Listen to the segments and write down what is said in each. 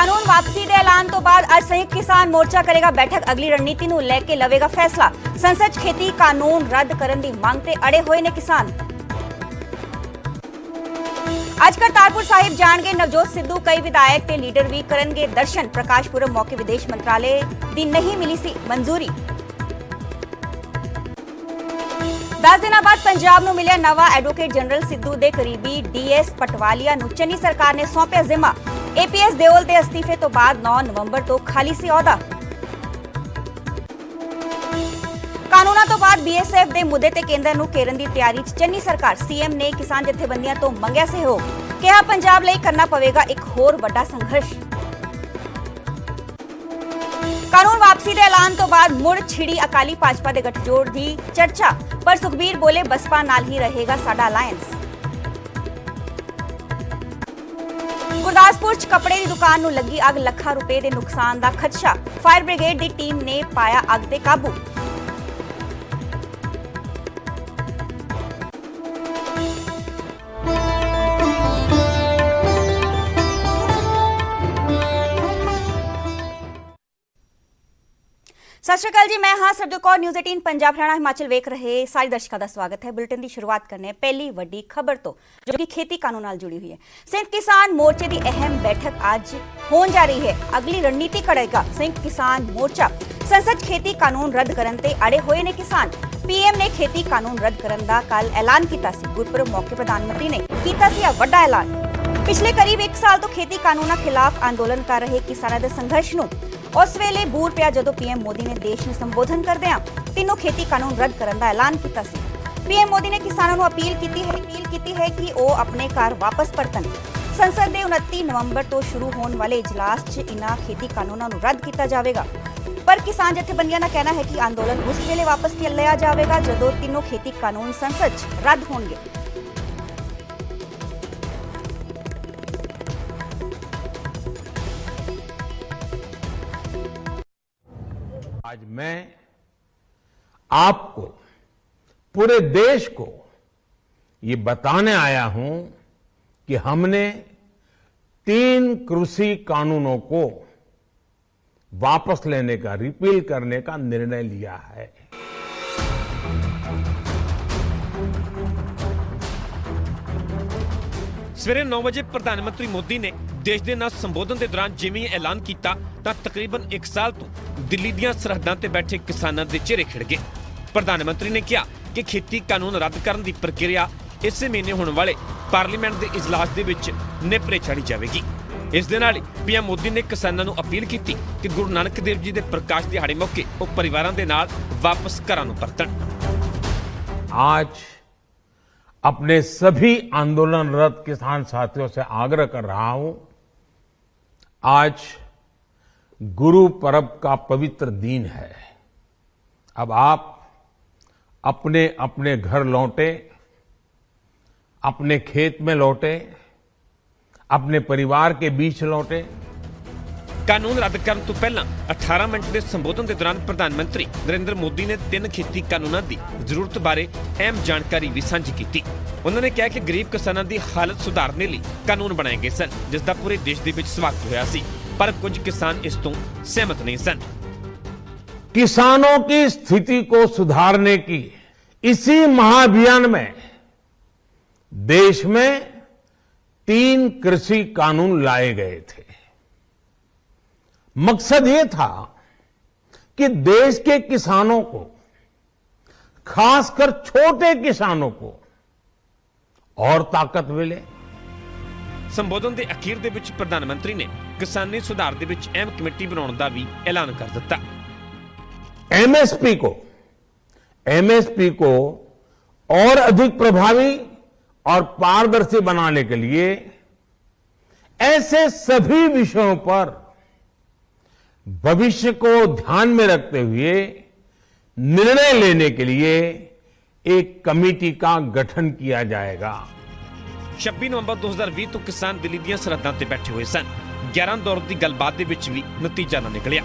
कानून वापसी के ऐलान तो बाद आज संयुक्त किसान मोर्चा करेगा बैठक। अगली रणनीति नूं लैके लवेगा फैसला। संसद खेती कानून रद्द करन दी मांग ते अड़े होए ने किसान। आज करतारपुर साहिब जाणगे नवजोत सिद्धू। कई विधायक ते लीडर भी करनगे दर्शन। प्रकाश पुरब मौके विदेश मंत्रालय दी नहीं मिली सी मंजूरी। 10 दिनों बाद पंजाब नूं मिलिया नवा एडवोकेट जनरल सिद्धू दे करीबी डीएस पटवालिया नूं चन्नी सरकार ने सौंपिया जिम्मा। एपीएस देओल दे अस्तीफे तो बाद 9 नवंबर तो खाली सी अहुदा। कानूना तो बाद बीएसएफ दे मुद्दे ते केंद्र नूं घेरन दी तैयारी च चन्नी सरकार। सीएम ने किसान जथेबंदियां तो मंगिया सहयोग। कहा पंजाब लई करना पवेगा एक होर वड्डा संघर्ष। कानून वापसी दे ऐलान तो बाद मुड़ छिड़ी अकाली भाजपा दे गठजोड़ दी चर्चा। पर सुखबीर बोले बसपा नाल ही रहेगा साडा अलायंस। गुरदासपुर च कपड़े की दुकान नूं लगी अग। लाखां रुपए के नुकसान का खदशा। फायर ब्रिगेड की टीम ने पाया अग ते काबू। सत श्री अकाल जी, मैं हाँ सरजू कौर। न्यूज़ 18 पंजाब हरियाणा हिमाचल वेख रहे सारे दर्शकों का स्वागत है। बुलेटिन की शुरुआत करने पहली वड्डी खबर तो जो कि खेती कानून नाल जुड़ी हुई है। संयुक्त किसान मोर्चे की अहम बैठक आज होने जा रही है। अगली रणनीति घड़ेगा संयुक्त किसान मोर्चा। संसद खेती कानून रद्द करन ते अड़े होए ने किसान। पीएम ने खेती कानून रद्द करन दा कल ऐलान किया सी। गुरपुरब मौके प्रधानमंत्री ने किया सी वड्डा ऐलान। पिछले करीब 1 साल तो खेती कानूनों खिलाफ आंदोलन कर रहे किसानों के संघर्ष नूं उस वेले बूर पिया जदों पीएम मोदी ने देश में संबोधन करदिआं तीनों खेती कानून रद्द करन दा ऐलान किया सी। पीएम मोदी ने किसानों को अपील की है कि वो अपने घर वापस परतन। संसद के 29 नवंबर तो शुरू होने वाले इजलास च इन्हां खेती कानूनों को रद्द किया जाएगा। पर किसान जथेबंदियां का कहना है कि आंदोलन उस वेले वापस लिया जाएगा जदों तीनों खेती कानून संसद च रद्द होंगे। आज मैं आपको, पूरे देश को ये बताने आया हूं कि हमने 3 कृषि कानूनों को वापस लेने का, रिपील करने का निर्णय लिया है। सवेरे 9 बजे प्रधानमंत्री मोदी ने देश के नाल संबोधन के दौरान जिवें ऐलान किया तो तकरीबन 1 साल तो दिल्ली दी सरहदां ते बैठे किसानों के चेहरे खिड़ गए। प्रधानमंत्री ने कहा कि खेती कानून रद्द करने की प्रक्रिया इस महीने होने वाले पार्लीमेंट के इजलास के नेपरे चाढ़ी जाएगी। इस दे नाल पीएम मोदी ने किसानों को अपील की कि गुरु नानक देव जी के प्रकाश दिहाड़े मौके वो परिवारों के नाल वापस घरां नूं परतण। आज अपने सभी आंदोलनरत किसान साथियों से आग्रह कर रहा हूं, आज गुरु पर्व का पवित्र दिन है। अब आप अपने अपने घर लौटे, अपने खेत में लौटे, अपने परिवार के बीच लौटे। कानून रद्द करने तो पहला 18 मिनट के संबोधन के दौरान प्रधानमंत्री नरेंद्र मोदी ने 3 खेती कानूनों की जरूरत बारे अहम जानकारी भी साझी की। उन्होंने कहा कि गरीब किसानों की हालत सुधारने लिए कानून बनाए गए सन, जिसका पूरे देश के स्वागत होया सी, पर कुछ किसान इस तो सहमत नहीं सन। किसानों की स्थिति को सुधारने की इसी महाअभियान में देश में 3 कृषि कानून लाए गए थे। मकसद ये था कि देश के किसानों को, खासकर छोटे किसानों को और ताकत मिले। संबोधन के अखीर दे विच प्रधानमंत्री ने किसानी सुधार दे विच अहम कमेटी बनाने का भी ऐलान कर दिता। एमएसपी को और अधिक प्रभावी और पारदर्शी बनाने के लिए ऐसे सभी विषयों पर भविष्य को ध्यान में रखते हुए निर्णय लेने के लिए एक कमेटी का गठन किया जाएगा। 26 नवंबर 2020 तो किसान दिल्ली दी सरहदां ते बैठे हुए सन। 11 दौर की गलबात दे विच भी नतीजा ना निकलिया।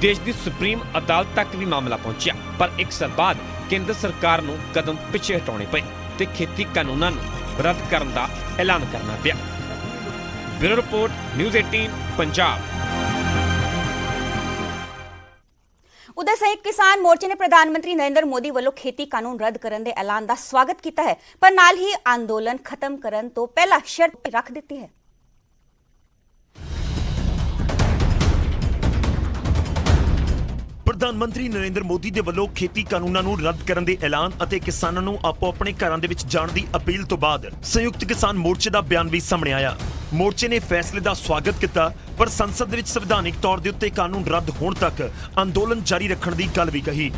देश की सुप्रीम अदालत तक भी मामला पहुंचा, पर 1 साल बाद केंद्र सरकार नूं कदम पिछे हटाने पे ते खेती कानूनों नूं रद्द करने का ऐलान करना पिया। Bureau report, news 18 Punjab. ਉਧਰ ਸੰਯੁਕਤ ਕਿਸਾਨ ਮੋਰਚੇ ਨੇ ਪ੍ਰਧਾਨ ਮੰਤਰੀ ਨਰਿੰਦਰ ਮੋਦੀ ਵੱਲੋਂ ਖੇਤੀ ਕਾਨੂੰਨ ਰੱਦ ਕਰਨ ਦੇ ਐਲਾਨ ਦਾ ਸਵਾਗਤ ਕੀਤਾ ਹੈ, ਪਰ ਨਾਲ ਹੀ ਅੰਦੋਲਨ ਖਤਮ ਕਰਨ ਤੋਂ ਪਹਿਲਾਂ ਸ਼ਰਤ ਰੱਖ ਦਿੱਤੀ ਹੈ। ਪ੍ਰਧਾਨ ਮੰਤਰੀ ਨਰਿੰਦਰ ਮੋਦੀ ਦੇ ਵੱਲੋਂ ਖੇਤੀ ਕਾਨੂੰਨਾਂ ਨੂੰ ਰੱਦ ਕਰਨ ਦੇ ਐਲਾਨ ਅਤੇ ਕਿਸਾਨਾਂ ਨੂੰ ਆਪੋ ਆਪਣੇ ਘਰਾਂ ਦੇ ਵਿੱਚ ਜਾਣ ਦੀ ਅਪੀਲ ਤੋਂ ਬਾਅਦ ਸੰਯੁਕਤ ਕਿਸਾਨ ਮੋਰਚੇ ਦਾ ਬਿਆਨ ਵੀ ਸਾਹਮਣੇ ਆਇਆ। ਮੋਰਚੇ ਨੇ ਫੈਸਲੇ ਦਾ ਸਵਾਗਤ ਕੀਤਾ, ਪਰ ਸੰਸਦ ਦੇ ਵਿੱਚ ਸੰਵਿਧਾਨਿਕ ਤੌਰ ਦੇ ਉੱਤੇ ਕਾਨੂੰਨ ਰੱਦ ਹੋਣ ਤੱਕ ਅੰਦੋਲਨ ਜਾਰੀ ਰੱਖਣ ਦੀ ਗੱਲ ਵੀ ਕਹੀ।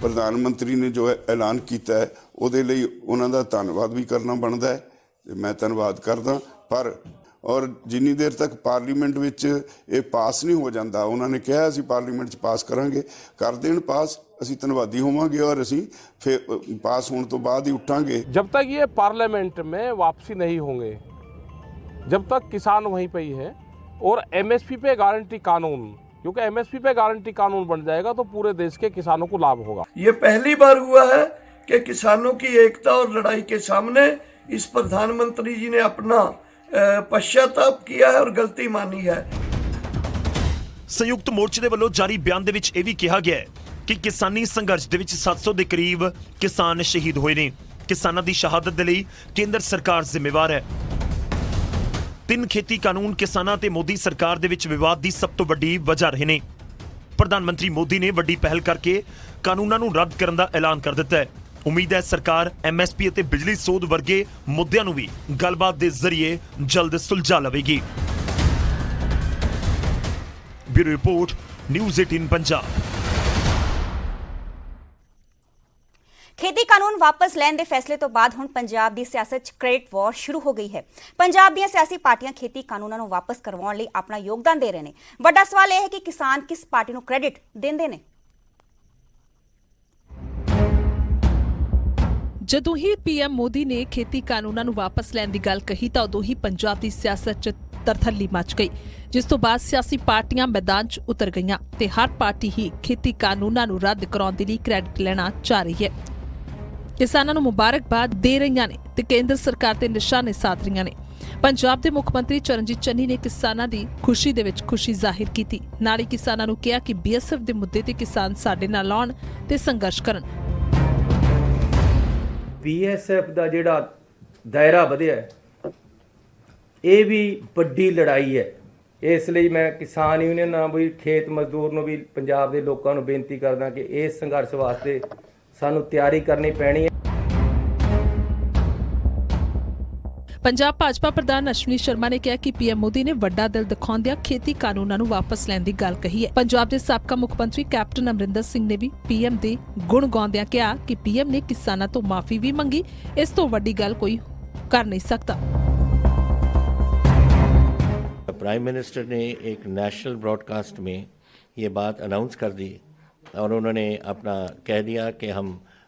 ਪ੍ਰਧਾਨ ਮੰਤਰੀ ਨੇ ਜੋ ਐਲਾਨ ਕੀਤਾ ਹੈ ਉਹਦੇ ਲਈ ਉਹਨਾਂ ਦਾ ਧੰਨਵਾਦ ਵੀ ਕਰਨਾ ਬਣਦਾ ਹੈ ਤੇ ਮੈਂ ਧੰਨਵਾਦ ਕਰਦਾ, ਪਰ ਔਰ ਜਿੰਨੀ ਦੇਰ ਤੱਕ ਪਾਰਲੀਮੈਂਟ ਵਿੱਚ ਇਹ ਪਾਸ ਨਹੀਂ ਹੋ ਜਾਂਦਾ, ਉਹਨਾਂ ਨੇ ਕਿਹਾ ਅਸੀਂ ਪਾਰਲੀਮੈਂਟ 'ਚ ਪਾਸ ਕਰਾਂਗੇ, ਕਰ ਦੇਣ ਪਾਸ, ਅਸੀਂ ਧੰਨਵਾਦੀ ਹੋਵਾਂਗੇ और ਅਸੀਂ फिर पास होने तो बाद ही उठांगे। जब तक ये पार्लियामेंट में वापसी नहीं होंगे, जब तक किसान वहीं पे ही है और एमएसपी पे गारंटी कानून, क्योंकि एमएसपी पे गारंटी कानून बन जाएगा तो पूरे देश के किसानों को लाभ होगा। ये पहली बार हुआ है कि किसानों की एकता और लड़ाई के सामने इस प्रधानमंत्री जी ने अपना पश्चाताप किया है और गलती मानी है। ਸੰਯੁਕਤ ਮੋਰਚੇ ਦੇ ਵੱਲੋਂ ਜਾਰੀ ਬਿਆਨ ਦੇ ਵਿੱਚ ਇਹ ਵੀ ਕਿਹਾ ਗਿਆ ਹੈ ਕਿ ਕਿਸਾਨੀ ਸੰਘਰਸ਼ ਦੇ ਵਿੱਚ 700 ਦੇ ਕਰੀਬ ਕਿਸਾਨ ਸ਼ਹੀਦ ਹੋਏ ਨੇ। ਕਿਸਾਨਾਂ ਦੀ ਸ਼ਹਾਦਤ ਦੇ ਲਈ ਕੇਂਦਰ ਸਰਕਾਰ ਜ਼ਿੰਮੇਵਾਰ ਹੈ। 3 ਖੇਤੀ ਕਾਨੂੰਨ ਕਿਸਾਨਾਂ ਤੇ ਮੋਦੀ ਸਰਕਾਰ ਦੇ ਵਿੱਚ ਵਿਵਾਦ ਦੀ ਸਭ ਤੋਂ ਵੱਡੀ ਵਜ੍ਹਾ ਰਹੇ ਨੇ। ਪ੍ਰਧਾਨ ਮੰਤਰੀ ਮੋਦੀ ਨੇ ਵੱਡੀ ਪਹਿਲ ਕਰਕੇ ਕਾਨੂੰਨਾਂ ਨੂੰ ਰੱਦ ਕਰਨ ਦਾ ਐਲਾਨ ਕਰ ਦਿੱਤਾ ਹੈ। ਉਮੀਦ ਹੈ ਸਰਕਾਰ ਐਮਐਸਪੀ ਅਤੇ ਬਿਜਲੀ ਸੋਧ ਵਰਗੇ ਮੁੱਦਿਆਂ ਨੂੰ ਵੀ ਗੱਲਬਾਤ ਦੇ ਜ਼ਰੀਏ ਜਲਦ ਸੁਲਝਾ ਲਵੇਗੀ। Bureau report, news 18 Punjab. ਖੇਤੀ ਕਾਨੂੰਨ ਵਾਪਸ ਲੈਣ ਦੇ ਫੈਸਲੇ ਤੋਂ ਬਾਅਦ ਹੁਣ ਪੰਜਾਬ ਦੀ ਸਿਆਸਤ 'ਚ ਕ੍ਰੈਡਿਟ ਵਾਰ ਸ਼ੁਰੂ ਹੋ ਗਈ ਹੈ। ਪੰਜਾਬ ਦੀਆਂ ਸਿਆਸੀ ਪਾਰਟੀਆਂ ਖੇਤੀ ਕਾਨੂੰਨਾਂ ਨੂੰ ਵਾਪਸ ਕਰਵਾਉਣ ਲਈ ਆਪਣਾ ਯੋਗਦਾਨ ਦੇ ਰਹੇ ਨੇ। ਵੱਡਾ ਸਵਾਲ ਇਹ ਹੈ ਕਿ ਕਿਸਾਨ ਕਿਸ ਪਾਰਟੀ ਨੂੰ ਕ੍ਰੈਡਿਟ ਦਿੰਦੇ ਨੇ। ਜਦੋਂ ਹੀ ਪੀਐਮ ਮੋਦੀ ਨੇ ਖੇਤੀ ਕਾਨੂੰਨਾਂ ਨੂੰ ਵਾਪਸ ਲੈਣ ਦੀ ਗੱਲ ਕਹੀ ਤਾਂ ਉਦੋਂ ਹੀ ਪੰਜਾਬ ਦੀ ਸਿਆਸਤ 'ਚ ਤਰਥੱਲੀ ਮਚ ਗਈ, ਜਿਸ ਤੋਂ ਬਾਅਦ ਸਿਆਸੀ ਪਾਰਟੀਆਂ ਮੈਦਾਨ 'ਚ ਉਤਰ ਗਈਆਂ ਤੇ ਹਰ ਪਾਰਟੀ ਹੀ ਖੇਤੀ ਕਾਨੂੰਨਾਂ ਨੂੰ ਰੱਦ ਕਰਾਉਣ ਦੇ ਲਈ ਕ੍ਰੈਡਿਟ ਲੈਣਾ ਚਾਹ ਰਹੀ ਹੈ। ਕਿਸਾਨਾਂ ਨੂੰ ਮੁਬਾਰਕਬਾਦ ਦੇ ਰਹੀਆਂ ਨੇ ਤੇ ਕੇਂਦਰ ਸਰਕਾਰ ਤੇ ਨਿਸ਼ਾਨੇ ਸਾਧ ਰਹੀਆਂ ਨੇ। ਪੰਜਾਬ ਦੇ ਮੁੱਖ ਮੰਤਰੀ ਚਰਨਜੀਤ ਚੰਨੀ ਨੇ ਕਿਸਾਨਾਂ ਦੀ ਖੁਸ਼ੀ ਦੇ ਵਿੱਚ ਖੁਸ਼ੀ ਜ਼ਾਹਿਰ ਕੀਤੀ। ਨਾਲ ਹੀ ਕਿਸਾਨਾਂ ਨੂੰ ਕਿਹਾ ਕਿ ਬੀਐਸਐਫ ਦੇ ਮੁੱਦੇ ਤੇ ਕਿਸਾਨ ਸਾਡੇ ਨਾਲ ਆਉਣ ਤੇ ਸੰਘਰਸ਼ ਕਰਨ। बीएसएफ ਦਾ ਜਿਹੜਾ ਦਾਇਰਾ ਵਧਿਆ ਇਹ ਵੀ ਵੱਡੀ ਲੜਾਈ ਹੈ। ਇਸ ਲਈ ਮੈਂ ਕਿਸਾਨ ਯੂਨੀਅਨ ਨਾਲ ਵੀ ਖੇਤ ਮਜ਼ਦੂਰ ਨੂੰ ਵੀ ਪੰਜਾਬ ਦੇ ਲੋਕਾਂ ਨੂੰ ਬੇਨਤੀ ਕਰਦਾ ਕਿ ਇਸ ਸੰਘਰਸ਼ ਵਾਸਤੇ ਸਾਨੂੰ ਤਿਆਰੀ ਕਰਨੀ ਪੈਣੀ ਹੈ। ਪੰਜਾਬ ਭਾਜਪਾ ਪ੍ਰਧਾਨ ਅਸ਼ਵਨੀ ਸ਼ਰਮਾ ਨੇ ਕਿਹਾ ਕਿ ਪੀਐਮ ਮੋਦੀ ਨੇ ਵੱਡਾ ਦਿਲ ਦਿਖਾਉਂਦਿਆਂ ਖੇਤੀ ਕਾਨੂੰਨਾਂ ਨੂੰ ਵਾਪਸ ਲੈਣ ਦੀ ਗੱਲ ਕਹੀ ਹੈ। ਪੰਜਾਬ ਦੇ ਸਾਬਕਾ ਮੁੱਖ ਮੰਤਰੀ ਕੈਪਟਨ ਅਮਰਿੰਦਰ ਸਿੰਘ ਨੇ ਵੀ ਪੀਐਮ ਦੇ ਗੁਣ ਗਾਉਂਦਿਆਂ ਕਿਹਾ ਕਿ ਪੀਐਮ ਨੇ ਕਿਸਾਨਾਂ ਤੋਂ ਮਾਫੀ ਵੀ ਮੰਗੀ, ਇਸ ਤੋਂ ਵੱਡੀ ਗੱਲ ਕੋਈ ਕਰ नहीं सकता। प्राइम मिनिस्टर ने एक नेशनल ब्रॉडकास्ट में ये बात अनाउंस कर दी और उन्होंने अपना कह दिया कि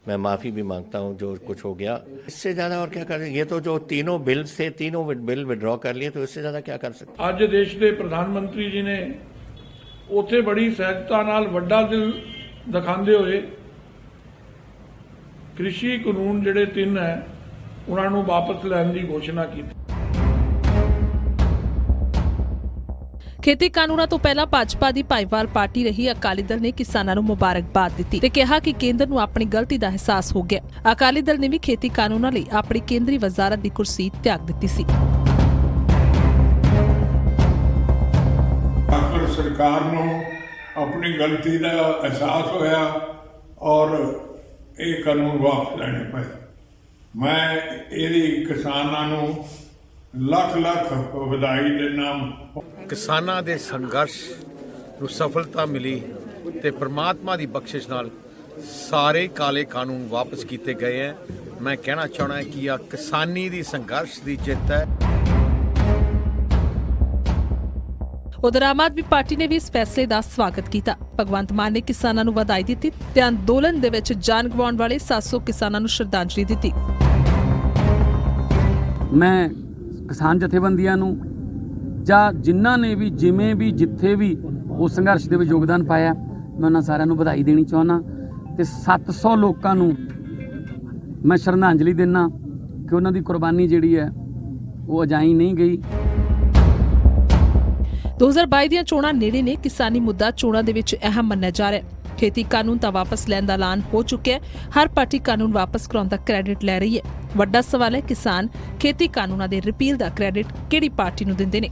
मैं माफ़ी भी मांगता हूँ जो कुछ हो गया। इससे ज़्यादा और क्या कर सकते? ये तो जो तीनों बिल थे, तीनों बिल विड्रॉ कर लिए, तो इससे ज़्यादा क्या कर सकते? ਅੱਜ ਦੇਸ਼ ਦੇ ਪ੍ਰਧਾਨ ਮੰਤਰੀ ਜੀ ਨੇ ਉੱਥੇ ਬੜੀ ਸਹਿਜਤਾ ਨਾਲ ਵੱਡਾ ਦਿਲ ਦਿਖਾਉਂਦੇ ਹੋਏ ਕ੍ਰਿਸ਼ੀ ਕਾਨੂੰਨ ਜਿਹੜੇ 3 ਹੈ ਉਹਨਾਂ ਨੂੰ ਵਾਪਸ ਲੈਣ ਦੀ ਘੋਸ਼ਣਾ ਕੀਤੀ। ਖੇਤੀ ਕਾਨੂੰਨਾਂ ਤੋਂ ਪਹਿਲਾਂ ਭਾਜਪਾ ਦੀ ਭਾਈਵਾਲ ਪਾਰਟੀ ਰਹੀ ਅਕਾਲੀ ਦਲ ਨੇ ਕਿਸਾਨਾਂ ਨੂੰ ਮੁਬਾਰਕਬਾਦ ਦਿੱਤੀ ਤੇ ਕਿਹਾ ਕਿ ਕੇਂਦਰ ਨੂੰ ਆਪਣੀ ਗਲਤੀ ਦਾ ਅਹਿਸਾਸ ਹੋ ਗਿਆ। ਅਕਾਲੀ ਦਲ ਨੇ ਵੀ ਖੇਤੀ ਕਾਨੂੰਨਾਂ ਲਈ ਆਪਣੀ ਕੇਂਦਰੀ ਵਜ਼ਾਰਤ ਦੀ ਕੁਰਸੀ ਤਿਆਗ ਦਿੱਤੀ ਸੀ। ਆਖਰ ਸਰਕਾਰ ਨੂੰ ਆਪਣੀ ਗਲਤੀ ਦਾ ਅਹਿਸਾਸ ਹੋਇਆ ਔਰ ਇਹ ਕਾਨੂੰਨ ਵਾਪਸ ਲੈਣੇ ਪਏ। ਮੈਂ ਇਹਦੀ ਕਿਸਾਨਾਂ ਨੂੰ ਲੱਖ ਲੱਖ ਵਧਾਈ ਦਿੰਦਾ। ਕਿਸਾਨਾਂ ਦੇ ਸੰਘਰਸ਼ ਨੂੰ ਸਫਲਤਾ ਮਿਲੀ ਤੇ ਪ੍ਰਮਾਤਮਾ ਦੀ ਬਖਸ਼ਿਸ਼ ਨਾਲ ਸਾਰੇ ਕਾਲੇ ਕਾਨੂੰਨ ਵਾਪਸ ਕੀਤੇ ਗਏ ਹੈ। ਮੈਂ ਕਹਿਣਾ ਚਾਹਣਾ ਕਿ ਇਹ ਕਿਸਾਨੀ ਦੀ ਸੰਘਰਸ਼ ਦੀ ਜਿੱਤ ਹੈ। ਉਧਰ ਆਮ ਆਦਮੀ ਪਾਰਟੀ ਨੇ ਵੀ ਇਸ ਫੈਸਲੇ ਦਾ ਸਵਾਗਤ ਕੀਤਾ। ਭਗਵੰਤ ਮਾਨ ਨੇ ਕਿਸਾਨਾਂ ਨੂੰ ਵਧਾਈ ਦਿੱਤੀ ਤੇ ਅੰਦੋਲਨ ਦੇ ਵਿੱਚ ਜਾਨ ਗਵਾਉਣ ਵਾਲੇ 700 ਕਿਸਾਨਾਂ ਨੂੰ ਸ਼ਰਧਾਂਜਲੀ ਦਿੱਤੀ। ਮੈਂ ਕਿਸਾਨ ਜਥੇਬੰਦੀਆਂ ਨੂੰ ਜਾਂ ਜਿਨ੍ਹਾਂ ਨੇ ਵੀ ਜਿਵੇਂ ਵੀ ਜਿੱਥੇ ਵੀ ਉਸ ਸੰਘਰਸ਼ ਦੇ ਵਿੱਚ ਯੋਗਦਾਨ ਪਾਇਆ, ਮੈਂ ਉਹਨਾਂ ਸਾਰਿਆਂ ਨੂੰ ਵਧਾਈ ਦੇਣੀ ਚਾਹੁੰਦਾ ਤੇ 700 ਲੋਕਾਂ ਨੂੰ ਮੈਂ ਸ਼ਰਧਾਂਜਲੀ ਦਿੰਦਾ ਕਿ ਉਹਨਾਂ ਦੀ ਕੁਰਬਾਨੀ ਜਿਹੜੀ ਹੈ ਉਹ ਅਜਾਈ ਨਹੀਂ ਗਈ। 2022 ਦੀਆਂ ਚੋਣਾਂ ਨੇੜੇ ਨੇ। ਕਿਸਾਨੀ ਮੁੱਦਾ ਚੋਣਾਂ ਦੇ ਵਿੱਚ ਅਹਿਮ ਮੰਨਿਆ ਜਾ ਰਿਹਾ ਹੈ। ਖੇਤੀ ਕਾਨੂੰਨ ਤਾਂ ਵਾਪਸ ਲੈਣ ਦਾ ਐਲਾਨ ਹੋ ਚੁੱਕਿਆ ਹੈ। ਹਰ ਪਾਰਟੀ ਕਾਨੂੰਨ ਵਾਪਸ ਕਰਾਉਣ ਦਾ ਕ੍ਰੈਡਿਟ ਲੈ ਰਹੀ ਹੈ। ਵੱਡਾ ਸਵਾਲ ਹੈ, ਕਿਸਾਨ ਖੇਤੀ ਕਾਨੂੰਨਾਂ ਦੇ ਰਿਪੀਲ ਦਾ ਕ੍ਰੈਡਿਟ ਕਿਹੜੀ ਪਾਰਟੀ ਨੂੰ ਦਿੰਦੇ ਨੇ?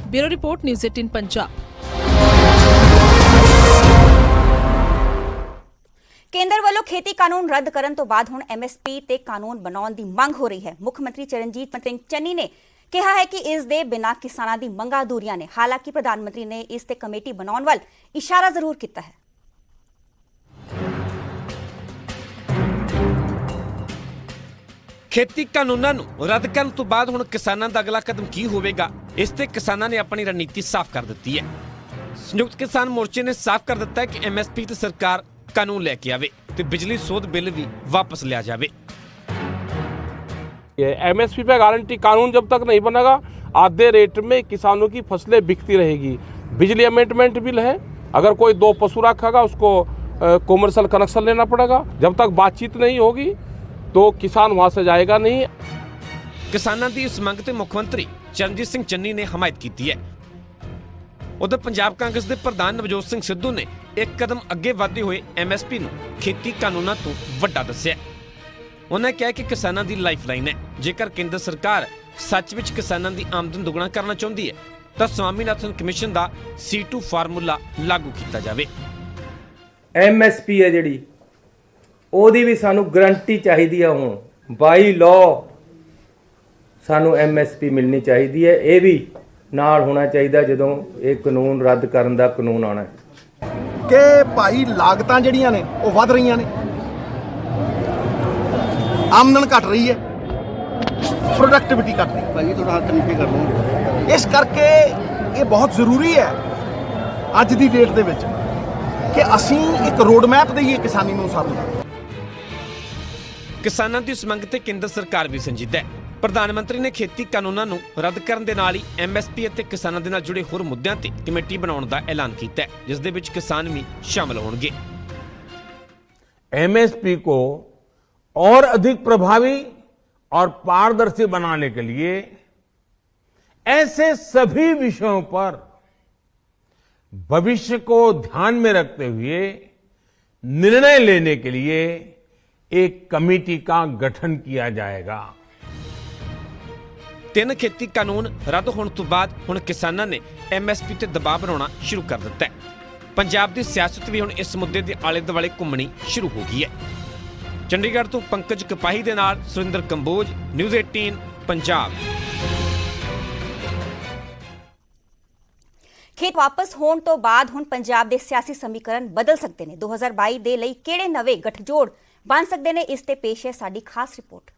Bureau report, news 18 Punjab. ਕੇਂਦਰ ਵੱਲੋਂ ਖੇਤੀ ਕਾਨੂੰਨ ਰੱਦ ਕਰਨ ਤੋਂ ਬਾਅਦ ਹੁਣ ਐਮਐਸਪੀ ਤੇ ਕਾਨੂੰਨ ਬਣਾਉਣ ਦੀ ਮੰਗ ਹੋ ਰਹੀ ਹੈ। ਮੁੱਖ ਮੰਤਰੀ ਚਰਨਜੀਤ ਸਿੰਘ ਚੰਨੀ ਨੇ ਕਿਹਾ ਹੈ ਕਿ ਇਸ ਦੇ ਬਿਨਾਂ ਕਿਸਾਨਾਂ ਦੀ ਮੰਗਾਂ ਅਧੂਰੀਆਂ ਨੇ। ਹਾਲਾਂਕਿ ਪ੍ਰਧਾਨ ਮੰਤਰੀ ਨੇ ਇਸ ਤੇ ਕਮੇਟੀ ਬਣਾਉਣ ਵੱਲ ਇਸ਼ਾਰਾ ਜ਼ਰੂਰ ਕੀਤਾ ਹੈ। ਖੇਤੀ ਕਾਨੂੰਨਾਂ ਨੂੰ ਰੱਦ ਕਰਨ ਤੋਂ ਬਾਅਦ ਹੁਣ ਕਿਸਾਨਾਂ ਦਾ ਅਗਲਾ ਕਦਮ ਕੀ ਹੋਵੇਗਾ, ਇਸ ਤੇ ਕਿਸਾਨਾਂ ਨੇ ਆਪਣੀ ਰਣਨੀਤੀ ਸਾਫ਼ ਕਰ ਦਿੱਤੀ ਹੈ। ਸੰਯੁਕਤ ਕਿਸਾਨ ਮੋਰਚੇ ਨੇ ਸਾਫ਼ ਕਰ ਦਿੱਤਾ ਹੈ ਕਿ ਐਮਐਸਪੀ ਤੇ ਸਰਕਾਰ कानून लेके आवे तो बिजली शोध बिल भी वापस लिया जावे। एमएसपी पे गारंटी कानून जब तक नहीं बनेगा, आधे रेट में किसानों की फसलें बिकती रहेगी। बिजली अमेंडमेंट बिल है, अगर कोई 2 पशु रखेगा उसको कॉमर्शियल कनेक्शन लेना पड़ेगा। जब तक बातचीत नहीं होगी तो किसान वहां से जाएगा नहीं। किसानों की इस मंग ते मुख्यमंत्री चरणजीत सिंह चन्नी ने हमायत की है। उधर पंजाब कांग्रेस के प्रधान नवजोत सिंह सिद्धू ने एक कदम अगे बढ़ते हुए एमएसपी नूं खेती कानूनों तो वड्डा दस्सिया। उन्होंने कहा कि किसानों की लाइफलाइन है। जेकर केंद्र सरकार सच विच किसानों की आमदन दुगना करना चाहती है तो स्वामीनाथन कमीशन का C2 फार्मूला लागू किया जाए। एमएसपी है जिहड़ी ओदी भी सानू गारंटी चाहिए है। हुण बाई लॉ सानू एमएसपी मिलनी चाहिए है। ये भी नाल होना चाहिए जदों ये कानून रद्द करन दा कानून आना है कि भाई लागतां जिहड़ियां ने वो वध रहीआं ने, आमदन घट रही है, प्रोडक्टिविटी घट रही है। भाई थोड़ा हल्का नीचे कर लो। इस करके ये बहुत जरूरी है अज दी डेट दे विच कि असीं एक रोड मैप दईए किसानी नूं सानूं। किसानों की इस मंग ते केंद्र सरकार भी संजीदा है। प्रधान मंत्री ने खेती कानूनों नूं रद्द करन दे नाल ही एमएसपी ਅਤੇ किसानों दे नाल जुड़े होर मुद्दों ते कमेटी बनाउण दा ऐलान कीता है, जिस दे विच किसान भी शामिल होणगे। एमएसपी को और अधिक प्रभावी और पारदर्शी बनाने के लिए ऐसे सभी विषयों पर भविष्य को ध्यान में रखते हुए निर्णय लेने के लिए एक कमेटी का गठन किया जाएगा। 3 खेती कानून रद्द होने तो बाद हुण किसानां ने एमएसपी ते दबाव बनाउणा शुरू कर दिता है। पंजाब की सियासत भी हुण इस मुद्दे के आले दुआले घुम्मणी शुरू हो गई है। चंडीगढ़ तो पंकज कपाही दे नाल सुरिंदर कंबोज, न्यूज़ 18 पंजाब। ਖੇਤ ਵਾਪਸ ਹੋਣ ਤੋਂ ਬਾਅਦ ਹੁਣ ਪੰਜਾਬ ਦੇ ਸਿਆਸੀ ਸਮੀਕਰਨ ਬਦਲ ਸਕਦੇ ਨੇ। 2022 ਦੇ ਲਈ ਕਿਹੜੇ ਨਵੇਂ ਗਠਜੋੜ ਬਣ ਸਕਦੇ ਨੇ, ਇਸ ਤੇ ਪੇਸ਼ ਹੈ ਸਾਡੀ ਖਾਸ ਰਿਪੋਰਟ।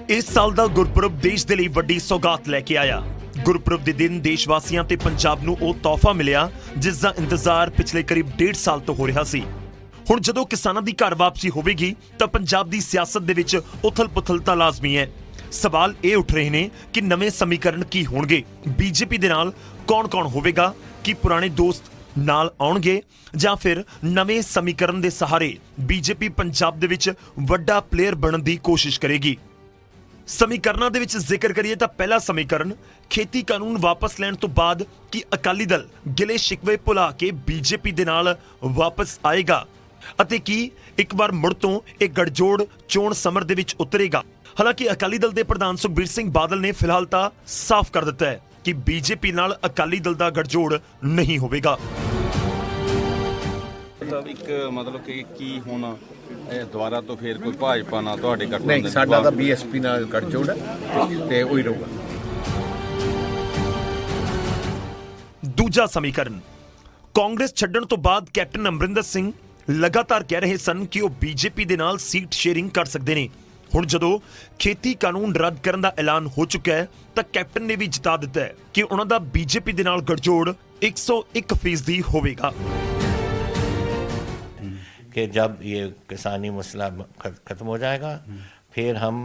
इस साल का गुरपुरब देश के लिए वड्डी सौगात लैके आया। गुरपुरब के दिन देशवासियों ते पंजाब नूं ओह तोहफा मिलिया जिसका इंतजार पिछले करीब 1.5 साल तो हो रहा सी। हुण जदों किसानां दी घर वापसी होवेगी तां पंजाब दी सियासत दे विच उथल-पुथल तां लाजमी है। सवाल ये उठ रहे हैं कि नवे समीकरण की होणगे, बीजेपी दे नाल कौन-कौन होवेगा, कि पुराने दोस्त नाल आउणगे जां फिर नवे समीकरण दे सहारे बीजेपी पंजाब दे विच वड्डा प्लेयर बनन दी कोशिश करेगी। समीकरणों दे विच जिक्र करिए तो पहला समीकरण खेती कानून वापस लैण तो बाद कि अकाली दल गिले शिकवे भुला के बीजेपी दे नाल वापस आएगा अते कि एक बार मुड़ तो एक गठजोड़ चोण समर दे विच उतरेगा। हालांकि अकाली दल के प्रधान सुखबीर सिंह बादल ने फिलहाल तो साफ कर दिता है कि बीजेपी नाल अकाली दल का गठजोड़ नहीं होवेगा। मतलब कि हुण ਦੁਬਾਰਾ ਤੋਂ ਫੇਰ ਕੋਈ ਭਾਜਪਾ ਨਾਲ ਤੁਹਾਡੇ ਗੱਠ ਨਹੀਂ, ਸਾਡਾ ਤਾਂ ਬੀਐਸਪੀ ਨਾਲ ਗੱਠਜੋੜ ਹੈ ਤੇ ਉਹੀ ਰਹੂਗਾ। ਦੂਜਾ ਸਮੀਕਰਨ ਕਾਂਗਰਸ ਛੱਡਣ ਤੋਂ ਬਾਅਦ ਕੈਪਟਨ ਅਮਰਿੰਦਰ ਸਿੰਘ ਲਗਾਤਾਰ ਕਹਿ ਰਹੇ ਸਨ ਕਿ ਉਹ ਬੀਜੇਪੀ ਦੇ ਨਾਲ ਸੀਟ ਸ਼ੇਅਰਿੰਗ ਕਰ ਸਕਦੇ ਨੇ। ਹੁਣ ਜਦੋਂ ਖੇਤੀ ਕਾਨੂੰਨ ਰੱਦ ਕਰਨ ਦਾ ਐਲਾਨ ਹੋ ਚੁੱਕਾ ਹੈ ਤਾਂ ਕੈਪਟਨ ਨੇ ਵੀ ਜਿਤਾ ਦਿੱਤਾ ਹੈ ਕਿ ਉਹਨਾਂ ਦਾ ਬੀਜੇਪੀ ਦੇ ਨਾਲ ਗੱਠਜੋੜ 101% ਹੋਵੇਗਾ। कि जब ये किसानी मसला ख़त्म हो जाएगा फिर हम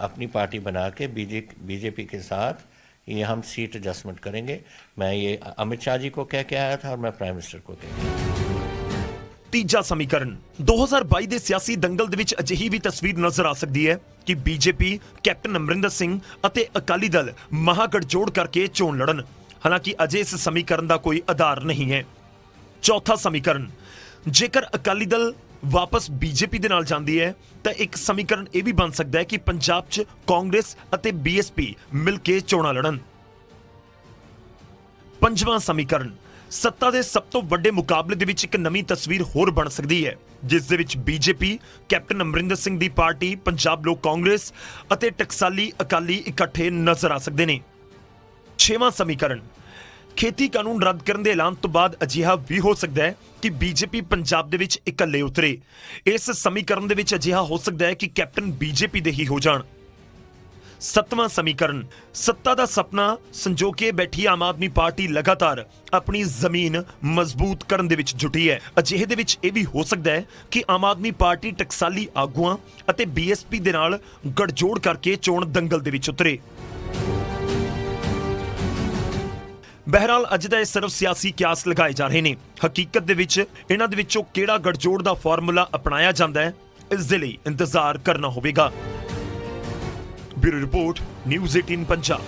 अपनी पार्टी बना के बीजेपी के साथ ये हम सीट एडजस्टमेंट करेंगे। मैं ये अमित शाह जी को कह के आया था और मैं प्राइम मिनिस्टर को कह के। ਤੀਜਾ ਸਮੀਕਰਨ 2022 ਦੇ ਸਿਆਸੀ ਦੰਗਲ ਦੇ ਵਿੱਚ ਅਜਿਹੀ ਵੀ ਤਸਵੀਰ ਨਜ਼ਰ ਆ ਸਕਦੀ ਹੈ ਕਿ ਬੀਜੇਪੀ, ਕੈਪਟਨ ਅਮਰਿੰਦਰ ਸਿੰਘ ਅਤੇ ਅਕਾਲੀ ਦਲ ਮਹਾਗਠਜੋੜ ਕਰਕੇ ਚੋਣ ਲੜਨ। ਹਾਲਾਂਕਿ ਅਜੇ ਇਸ ਸਮੀਕਰਨ ਦਾ ਕੋਈ ਆਧਾਰ ਨਹੀਂ ਹੈ। ਚੌਥਾ ਸਮੀਕਰਨ, ਜੇਕਰ ਅਕਾਲੀ ਦਲ ਵਾਪਸ ਬੀਜੇਪੀ ਦੇ ਨਾਲ ਜਾਂਦੀ ਹੈ ਤਾਂ ਇੱਕ ਸਮੀਕਰਨ ਇਹ ਵੀ ਬਣ ਸਕਦਾ ਹੈ ਕਿ ਪੰਜਾਬ 'ਚ ਕਾਂਗਰਸ ਅਤੇ ਬੀਐਸਪੀ ਮਿਲ ਕੇ ਚੋਣਾਂ ਲੜਨ। ਪੰਜਵਾਂ ਸਮੀਕਰਨ, ਸੱਤਾ ਦੇ ਸਭ ਤੋਂ ਵੱਡੇ ਮੁਕਾਬਲੇ ਦੇ ਵਿੱਚ ਇੱਕ ਨਵੀਂ ਤਸਵੀਰ ਹੋਰ ਬਣ ਸਕਦੀ ਹੈ, ਜਿਸ ਦੇ ਵਿੱਚ ਬੀਜੇਪੀ, ਕੈਪਟਨ ਅਮਰਿੰਦਰ ਸਿੰਘ ਦੀ ਪਾਰਟੀ, ਪੰਜਾਬ ਲੋਕ ਕਾਂਗਰਸ ਅਤੇ ਟਕਸਾਲੀ ਅਕਾਲੀ ਇਕੱਠੇ ਨਜ਼ਰ ਆ ਸਕਦੇ ਨੇ। ਛੇਵਾਂ ਸਮੀਕਰਨ, ਖੇਤੀ ਕਾਨੂੰਨ ਰੱਦ ਕਰਨ ਦੇ ਐਲਾਨ ਤੋਂ ਬਾਅਦ ਅਜਿਹਾ ਵੀ ਹੋ ਸਕਦਾ ਹੈ ਕਿ ਬੀਜੇਪੀ ਪੰਜਾਬ ਦੇ ਵਿੱਚ ਇਕੱਲੇ ਉਤਰੇ। ਇਸ ਸਮੀਕਰਨ ਦੇ ਵਿੱਚ ਅਜਿਹਾ ਹੋ ਸਕਦਾ ਹੈ ਕਿ ਕੈਪਟਨ ਬੀਜੇਪੀ ਦੇ ਹੀ ਹੋ ਜਾਣ। ਸੱਤਵਾਂ ਸਮੀਕਰਨ, ਸੱਤਾ ਦਾ ਸੁਪਨਾ ਸੰਜੋ ਕੇ ਬੈਠੀ ਆਮ ਆਦਮੀ ਪਾਰਟੀ ਲਗਾਤਾਰ ਆਪਣੀ ਜ਼ਮੀਨ ਮਜ਼ਬੂਤ ਕਰਨ ਦੇ ਵਿੱਚ ਜੁਟੀ ਹੈ। ਅਜਿਹੇ ਦੇ ਵਿੱਚ ਇਹ ਵੀ ਹੋ ਸਕਦਾ ਹੈ ਕਿ ਆਮ ਆਦਮੀ ਪਾਰਟੀ ਟਕਸਾਲੀ ਆਗੂਆਂ ਅਤੇ ਬੀਐਸਪੀ ਦੇ ਨਾਲ ਗਠਜੋੜ ਕਰਕੇ ਚੋਣ ਦੰਗਲ ਦੇ ਵਿੱਚ ਉਤਰੇ। ਬਹਿਰਾਲ ਅੱਜ ਦਾ ਇਹ ਸਿਰਫ ਸਿਆਸੀ ਕਿਆਸ ਲਗਾਏ ਜਾ ਰਹੇ ਨੇ। ਹਕੀਕਤ ਦੇ ਵਿੱਚ ਇਹਨਾਂ ਦੇ ਵਿੱਚੋਂ ਕਿਹੜਾ ਗਠਜੋੜ ਦਾ ਫਾਰਮੂਲਾ ਅਪਣਾਇਆ ਜਾਂਦਾ ਹੈ, ਇਸ ਦੇ ਲਈ ਇੰਤਜ਼ਾਰ ਕਰਨਾ ਹੋਵੇਗਾ। Bureau report, news 18 Punjab.